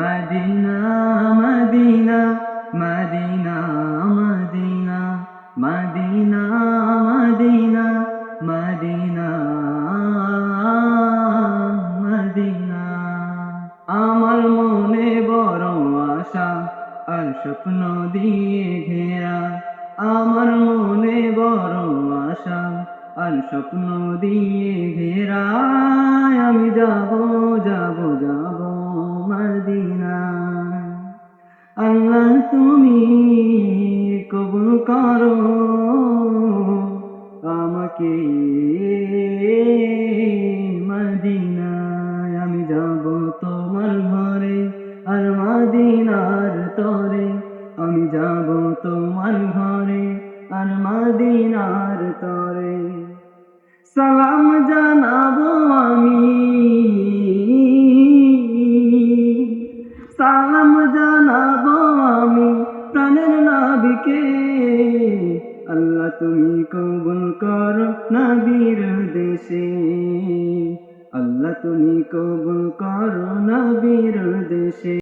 Medina Medina Medina Medina Medina Medina Medina Medina আমার মনে বড় আশা আর স্বপ্ন দিয়ে ঘেরা আমার মনে বড় আশা আর স্বপ্ন দিয়ে ঘেরা আমি যাব যাব যাব মদিনা আল্লাহ তুমি কবুল করো আমাকে মদিনায় আমি যাব তোমার ঘরে আর মদিনার তরে আমি যাব তোমার ঘরে আর মদিনার তরে সালাম জানাবো আমি সালাম জানাবো আমি প্রাণের নবীকে আল্লাহ তুমি কবুল করো নবীর দেশে আল্লাহ তুমি কবুল করো নবীর দেশে।